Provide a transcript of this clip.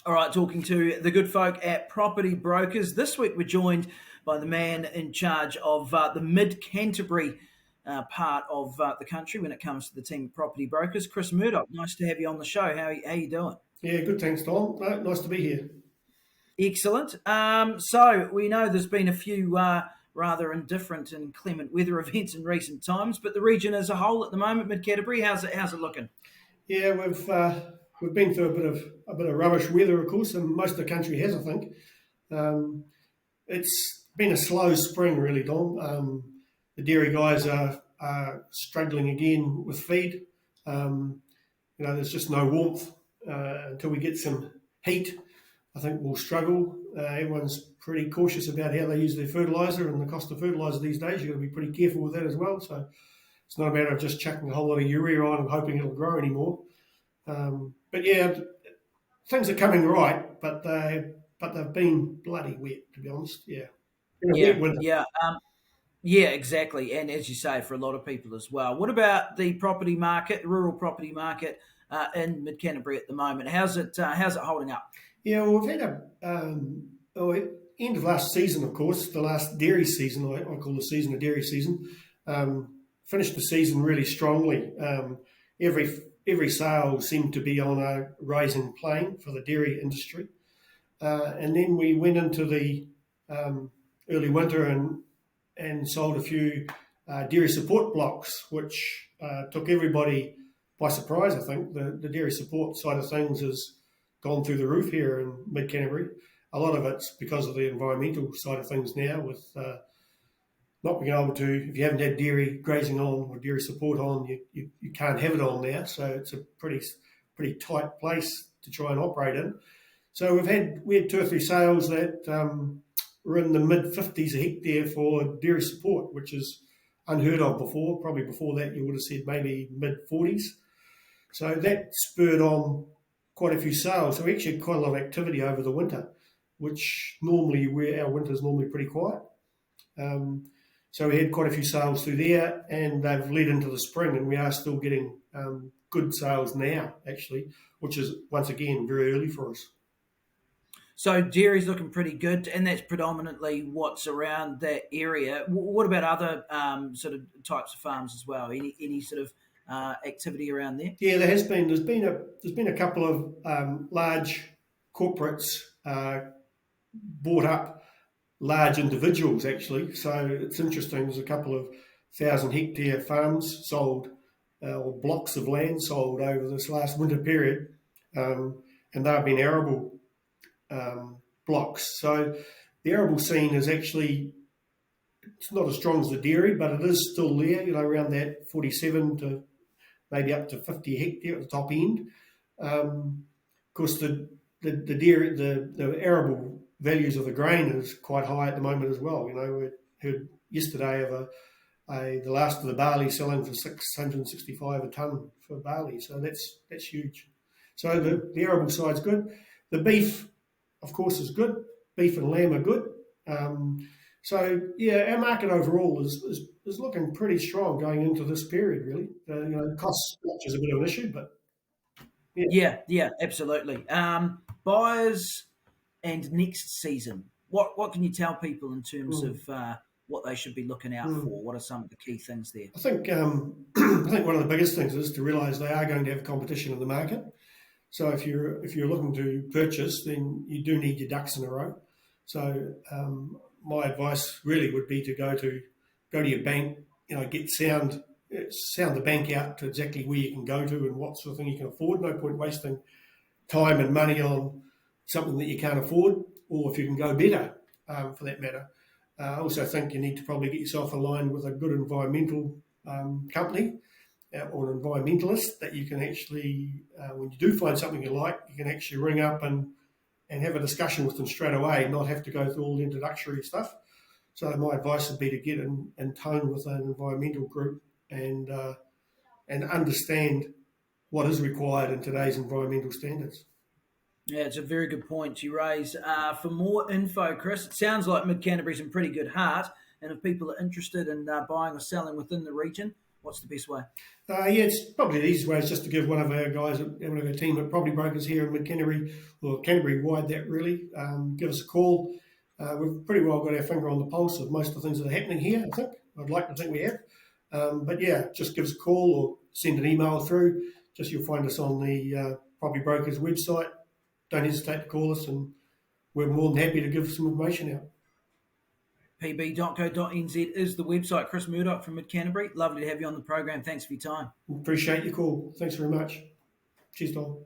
All right, talking to the good folk at Property Brokers. This week we're joined by the man in charge of the Mid-Canterbury part of the country when it comes to the team of Property Brokers, Chris Murdoch. Nice to have you on the show. How you doing? Yeah, good. Thanks, Tom. Nice to be here. Excellent. So we know there's been a few rather indifferent and inclement weather events in recent times, but the region as a whole at the moment, Mid-Canterbury, how's it looking? Yeah, we've been through a bit of rubbish weather, of course, and most of the country has, I think. It's been a slow spring, really, Dom. The dairy guys are struggling again with feed. There's just no warmth until we get some heat. I think we'll struggle. Everyone's pretty cautious about how they use their fertiliser and the cost of fertiliser these days. You've got to be pretty careful with that as well. So it's not a matter of just chucking a whole lot of urea on and hoping it'll grow anymore. But yeah, things are coming right, but they've been bloody wet, to be honest. Yeah. Wet winter. Yeah, exactly. And as you say, for a lot of people as well. What about the property market, rural property market in Mid-Canterbury at the moment? How's it holding up? Yeah, well, we've had end of last season, of course, the last dairy season, I call the season a dairy season, finished the season really strongly. Every sale seemed to be on a rising plane for the dairy industry. And then we went into the early winter and sold a few dairy support blocks, which took everybody by surprise, I think. The dairy support side of things has gone through the roof here in Mid-Canterbury. A lot of it's because of the environmental side of things now, with not being able to, if you haven't had dairy grazing on or dairy support on, you can't have it on now. So it's a pretty tight place to try and operate in. So we had 2 or 3 sales that were in the mid-50s a hectare for dairy support, which is unheard of before. Probably before that you would have said maybe mid-40s. So that spurred on quite a few sales. So we actually had quite a lot of activity over the winter, which where our winter's normally pretty quiet. So we had quite a few sales through there, and they've led into the spring, and we are still getting good sales now, actually, which is, once again, very early for us. So dairy's looking pretty good, and that's predominantly what's around that area. What about other sort of types of farms as well? Any sort of activity around there? Yeah, there has been. There's been a couple of large corporates bought up large individuals, actually. So it's interesting. There's a couple of 1,000-hectare farms sold, or blocks of land sold over this last winter period, and they've been arable blocks. So the arable scene is actually, it's not as strong as the dairy, but it is still there, around that 47 to maybe up to 50 hectare at the top end. Of course, the dairy, the arable values of the grain is quite high at the moment as well. We heard yesterday of the last of the barley selling for $665 a tonne for barley, so that's huge. So the arable side's good. The beef, of course, is good. Beef and lamb are good. So yeah, our market overall is looking pretty strong going into this period. Really, cost structure is a bit of an issue, but yeah, absolutely. Buyers and next season, what can you tell people in terms of what they should be looking out for? What are some of the key things there? I think one of the biggest things is to realise they are going to have competition in the market. So if you're looking to purchase, then you do need your ducks in a row. So my advice really would be to go to your bank, sound the bank out to exactly where you can go to and what sort of thing you can afford. No point wasting time and money on something that you can't afford, or if you can go better, for that matter. I also think you need to probably get yourself aligned with a good environmental company or an environmentalist that you can actually, when you do find something you like, you can actually ring up and have a discussion with them straight away, not have to go through all the introductory stuff. So my advice would be to get in tone with an environmental group and understand what is required in today's environmental standards. Yeah, it's a very good point you raise. For more info, Chris, it sounds like Mid-Canterbury's in pretty good heart, and if people are interested in buying or selling within the region, What's the best way? Yeah, it's probably the easiest way is just to give one of our guys, one of our team at property brokers here in Mid-Canterbury, or Canterbury wide, that really, give us a call. We've pretty well got our finger on the pulse of most of the things that are happening here, I think. I'd like to think we have. But yeah, just give us a call or send an email through. Just you'll find us on the property brokers website. Don't hesitate to call us, and we're more than happy to give some information out. pb.co.nz is the website. Chris Murdoch from Mid-Canterbury. Lovely to have you on the program. Thanks for your time. Appreciate your call. Thanks very much. Cheers, Tom.